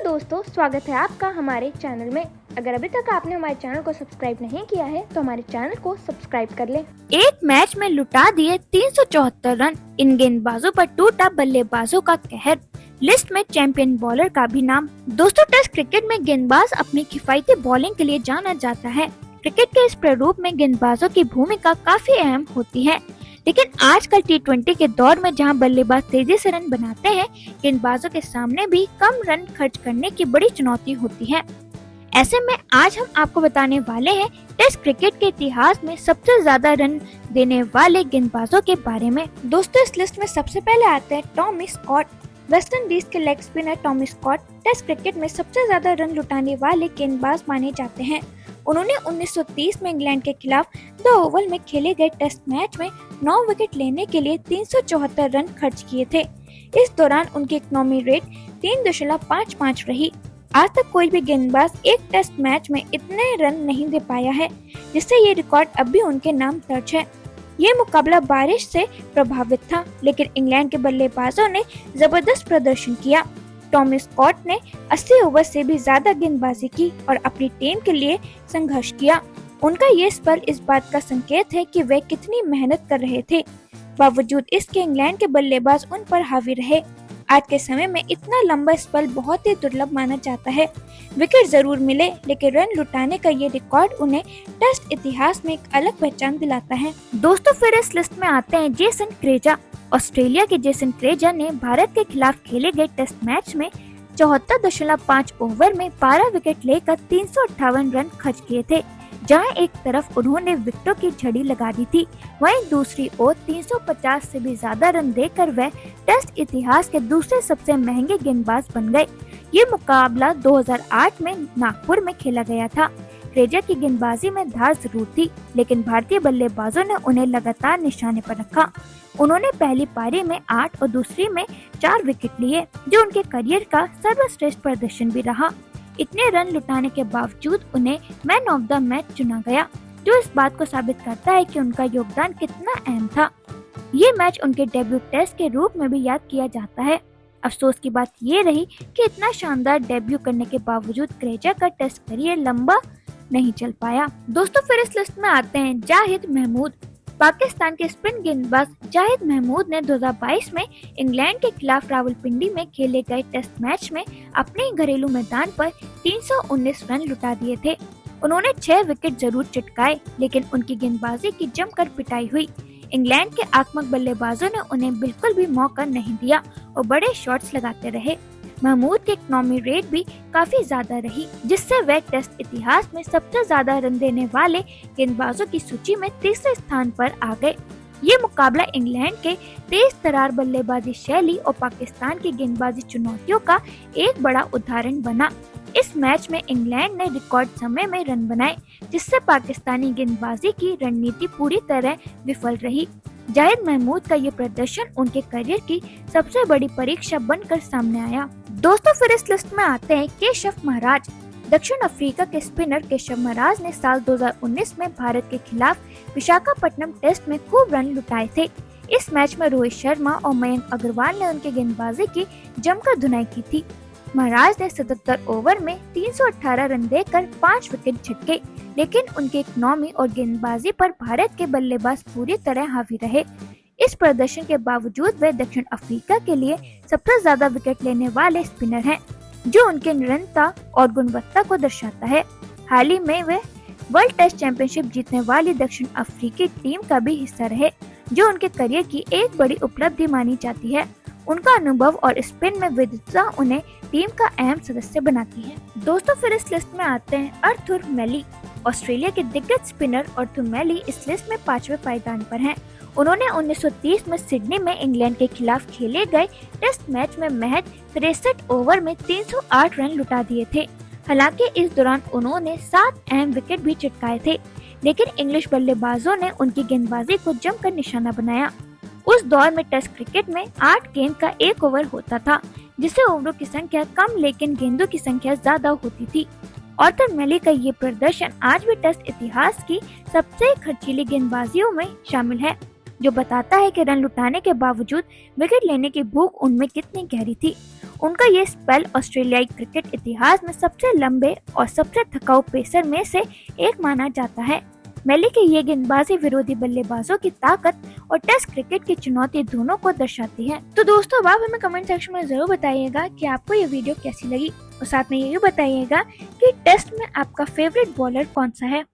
दोस्तों, स्वागत है आपका हमारे चैनल में। अगर अभी तक आपने हमारे चैनल को सब्सक्राइब नहीं किया है तो हमारे चैनल को सब्सक्राइब कर लें। एक मैच में लुटा दिए 374 रन, इन गेंदबाजों पर टूटा बल्लेबाजों का कहर, लिस्ट में चैंपियन बॉलर का भी नाम। दोस्तों, टेस्ट क्रिकेट में गेंदबाज अपनी किफायती बॉलिंग के लिए जाना जाता है। क्रिकेट के इस प्रारूप में गेंदबाजों की भूमिका काफी अहम होती है, लेकिन आजकल T20 के दौर में जहां बल्लेबाज तेजी से रन बनाते हैं, गेंदबाजों के सामने भी कम रन खर्च करने की बड़ी चुनौती होती है। ऐसे में आज हम आपको बताने वाले हैं टेस्ट क्रिकेट के इतिहास में सबसे ज्यादा रन देने वाले गेंदबाजों के बारे में। दोस्तों, इस लिस्ट में सबसे पहले आते हैं टॉमी स्कॉट। वेस्ट इंडीज के leg spinner Tommy Scott test cricket में सबसे ज्यादा रन लुटाने वाले गेंदबाज माने जाते हैं। उन्होंने 1930 में इंग्लैंड के खिलाफ 2 ओवल में खेले गए टेस्ट मैच में 9 विकेट लेने के लिए 374 रन खर्च किए थे। इस दौरान उनकी इकोनॉमी रेट 3.55 रही। आज तक कोई भी गेंदबाज एक टेस्ट मैच में इतने रन नहीं दे पाया है, जिससे ये रिकॉर्ड अब भी उनके नाम दर्ज है। ये मुकाबला बारिश से प्रभावित था, लेकिन इंग्लैंड के बल्लेबाजों ने जबरदस्त प्रदर्शन किया। टॉमी स्कॉट ने 80 ओवर से भी ज्यादा गेंदबाजी की और अपनी टीम के लिए संघर्ष किया। उनका ये स्पेल इस बात का संकेत है कि वे कितनी मेहनत कर रहे थे। बावजूद इसके इंग्लैंड के बल्लेबाज उन पर हावी रहे। आज के समय में इतना लंबा स्पेल बहुत ही दुर्लभ माना जाता है। विकेट जरूर मिले, लेकिन रन लुटाने का ये रिकॉर्ड उन्हें टेस्ट इतिहास में एक अलग पहचान दिलाता है। दोस्तों, फिर इस लिस्ट में आते हैं जेसन क्रेजा। ऑस्ट्रेलिया के जेसन क्रेजा ने भारत के खिलाफ खेले गए टेस्ट मैच में 74.5 ओवर में 12 विकेट लेकर 358 रन खर्च किए थे। जहां एक तरफ उन्होंने विकेटों की झड़ी लगा दी थी, वहीं दूसरी ओर 350 से भी ज्यादा रन देकर वह टेस्ट इतिहास के दूसरे सबसे महंगे गेंदबाज बन गए। ये मुकाबला 2008 में नागपुर में खेला गया था। क्रेजा की गेंदबाजी में धार जरूर थी, लेकिन भारतीय बल्लेबाजों ने उन्हें लगातार निशाने पर रखा। उन्होंने पहली पारी में 8 और दूसरी में 4 विकेट लिए, जो उनके करियर का सर्वश्रेष्ठ प्रदर्शन भी रहा। इतने रन लुटाने के बावजूद उन्हें मैन ऑफ द मैच चुना गया, जो इस बात को साबित करता है कि उनका योगदान कितना अहम था। ये मैच उनके डेब्यू टेस्ट के रूप में भी याद किया जाता है। अफसोस की बात ये रही कि इतना शानदार डेब्यू करने के बावजूद क्रेजा का टेस्ट करियर लंबा नहीं चल पाया। दोस्तों, फिर इस लिस्ट में आते हैं जाहिद महमूद। पाकिस्तान के स्पिन गेंदबाज जाहिद महमूद ने 2022 में इंग्लैंड के खिलाफ रावलपिंडी में खेले गए टेस्ट मैच में अपने घरेलू मैदान पर 319 रन लुटा दिए थे। उन्होंने 6 विकेट जरूर चटकाए, लेकिन उनकी गेंदबाजी की जमकर पिटाई हुई। इंग्लैंड के आक्रामक बल्लेबाजों ने उन्हें बिल्कुल भी मौका नहीं दिया और बड़े शॉट्स लगाते रहे। महमूद की इकोनॉमी रेट भी काफी ज्यादा रही, जिससे वह टेस्ट इतिहास में सबसे ज्यादा रन देने वाले गेंदबाजों की सूची में तीसरे स्थान पर आ गए। ये मुकाबला इंग्लैंड के तेज तरार बल्लेबाजी शैली और पाकिस्तान की गेंदबाजी चुनौतियों का एक बड़ा उदाहरण बना। इस मैच में इंग्लैंड ने रिकॉर्ड समय में रन बनाए, जिससे पाकिस्तानी गेंदबाजी की रणनीति पूरी तरह विफल रही। जाहिद महमूद का ये प्रदर्शन उनके करियर की सबसे बड़ी परीक्षा बनकर सामने आया। दोस्तों, फिर इस लिस्ट में आते हैं केशव महाराज। दक्षिण अफ्रीका के स्पिनर केशव महाराज ने साल 2019 में भारत के खिलाफ विशाखापट्टनम टेस्ट में खूब रन लुटाए थे। इस मैच में रोहित शर्मा और मयंक अग्रवाल ने उनके गेंदबाजी की जमकर धुनाई की थी। महाराज ने 77 ओवर में 318 रन देकर 5 विकेट झटके, लेकिन उनकी इकोनॉमी और गेंदबाजी पर भारत के बल्लेबाज पूरी तरह हावी रहे। इस प्रदर्शन के बावजूद वे दक्षिण अफ्रीका के लिए सबसे ज्यादा विकेट लेने वाले स्पिनर हैं, जो उनके निरंतरता और गुणवत्ता को दर्शाता है। हाल ही में वे वर्ल्ड टेस्ट चैंपियनशिप जीतने वाली दक्षिण अफ्रीकी टीम का भी हिस्सा रहे, जो उनके करियर की एक बड़ी उपलब्धि मानी जाती है। उनका अनुभव और स्पिन में विविधता उन्हें टीम का अहम सदस्य बनाती है। दोस्तों, फिर इस लिस्ट में आते हैं आर्थर मैली। ऑस्ट्रेलिया के दिग्गज स्पिनर आर्थर मैली इस लिस्ट में 5वें पायदान पर हैं। उन्होंने 1930 में सिडनी में इंग्लैंड के खिलाफ खेले गए टेस्ट मैच में महज 63 ओवर में 308 रन लुटा दिए थे। हालांकि इस दौरान उन्होंने 7 अहम विकेट भी चटकाए थे, लेकिन इंग्लिश बल्लेबाजों ने उनकी गेंदबाजी को जमकर निशाना बनाया। उस दौर में टेस्ट क्रिकेट में 8 गेंद का 1 ओवर होता था, जिससे ओवरों की संख्या कम लेकिन गेंदों की संख्या ज्यादा होती थी। आर्थर मैली का ये प्रदर्शन आज भी टेस्ट इतिहास की सबसे खर्चीली गेंदबाजियों में शामिल है, जो बताता है कि रन लुटाने के बावजूद विकेट लेने की भूख उनमें कितनी गहरी थी। उनका ये स्पेल ऑस्ट्रेलियाई क्रिकेट इतिहास में सबसे लंबे और सबसे थकाऊ पेसर में से एक माना जाता है। मैली की ये गेंदबाजी विरोधी बल्लेबाजों की ताकत और टेस्ट क्रिकेट की चुनौती दोनों को दर्शाती है। तो दोस्तों, अब आप हमें कमेंट सेक्शन में जरूर बताइएगा कि आपको ये वीडियो कैसी लगी और साथ में ये भी बताइएगा कि टेस्ट में आपका फेवरेट बॉलर कौन सा है।